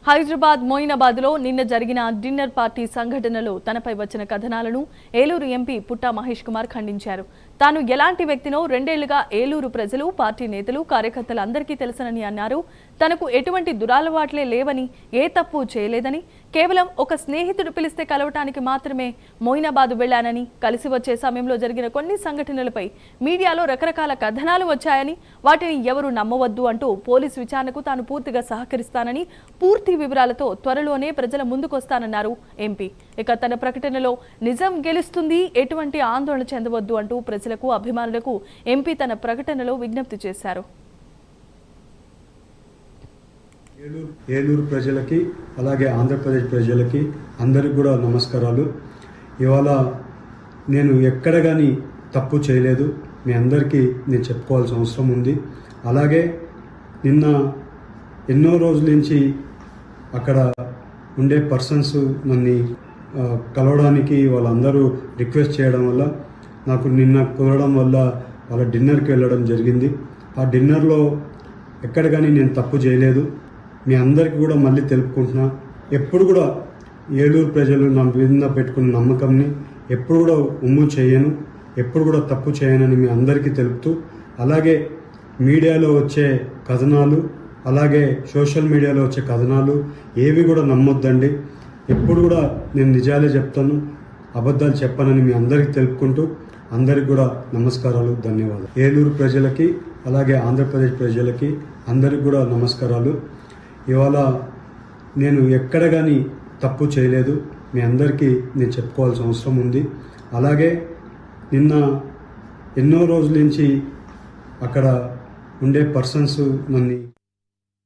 హైదరాబాద్ మోయినాబాద్లో నిన్న జరిగిన dinner party సంఘటనలో తనపై వచ్చిన కథనాలను ఏలూరు ఎంపీ పుట్టా మహేష్ కుమార్ ఖండించారు. తాను ఎలాంటి వ్యక్తినో రెండేళ్లుగా ఏలూరు ప్రజలు, పార్టీ నేతలు, కార్యకర్తలు అందరికీ తెలుసని అన్నారు. తనకు ఎటువంటి దురలవాట్లే లేవని, ఏ తప్పు చేయలేదని, కేవలం ఒక స్నేహితుడు పిలిస్తే కలవటానికి మాత్రమే మోయినాబాద్ వెళ్లానని, కలిసి వచ్చే సమయంలో జరిగిన కొన్ని సంఘటనలపై మీడియాలో రకరకాల కథనాలు వచ్చాయని, వాటిని ఎవరు నమ్మవద్దు అంటూ పోలీసు విచారణకు తాను పూర్తిగా సహకరిస్తానని, పూర్తి వివరాలతో త్వరలోనే ప్రజల ముందుకొస్తానన్నారు ఎంపీ. ఇక తన ప్రకటనలో నిజం గెలుస్తుంది, ఎటువంటి ఆందోళన చెందవద్దు అంటూ ప్రజలకు, అభిమానులకు ఎంపీ తన ప్రకటనలో విజ్ఞప్తి చేశారు. ఏలూరు ప్రజలకి అలాగే ఆంధ్రప్రదేశ్ ప్రజలకి అందరికి కూడా నమస్కారాలు. ఇవాళ నేను ఎక్కడ కానీ తప్పు చేయలేదు, మీ అందరికీ నేను చెప్పుకోవాల్సిన అవసరం ఉంది. అలాగే నిన్న ఎన్నో రోజుల నుంచి అక్కడ ఉండే పర్సన్స్ నన్ను కలవడానికి వాళ్ళందరూ రిక్వెస్ట్ చేయడం వల్ల నాకు నిన్న కుదరడం వల్ల వాళ్ళ డిన్నర్కి వెళ్ళడం జరిగింది. ఆ డిన్నర్లో ఎక్కడ కానీ నేను తప్పు చేయలేదు. మీ అందరికీ కూడా మళ్ళీ తెలుపుకుంటున్నా, ఎప్పుడు కూడా ఏలూరు ప్రజలు నా మీద పెట్టుకున్న నమ్మకంని ఎప్పుడు కూడా ఉమ్ము చేయను, ఎప్పుడు కూడా తప్పు చేయనని మీ అందరికీ తెలుపుతూ, అలాగే మీడియాలో వచ్చే కథనాలు, అలాగే సోషల్ మీడియాలో వచ్చే కథనాలు ఏవి కూడా నమ్మొద్దండి. ఎప్పుడు కూడా నేను నిజాలే చెప్తాను, అబద్ధాలు చెప్పనని మీ అందరికీ తెలుపుకుంటూ అందరికి కూడా నమస్కారాలు, ధన్యవాదాలు. ఏలూరు ప్రజలకి అలాగే ఆంధ్రప్రదేశ్ ప్రజలకి అందరికి కూడా నమస్కారాలు. ఇవాళ నేను ఎక్కడ కానీ తప్పు చేయలేదు, మీ అందరికీ నేను చెప్పుకోవాల్సిన అవసరం ఉంది. అలాగే నిన్న ఎన్నో రోజుల నుంచి అక్కడ ఉండే పర్సన్స్ నన్ను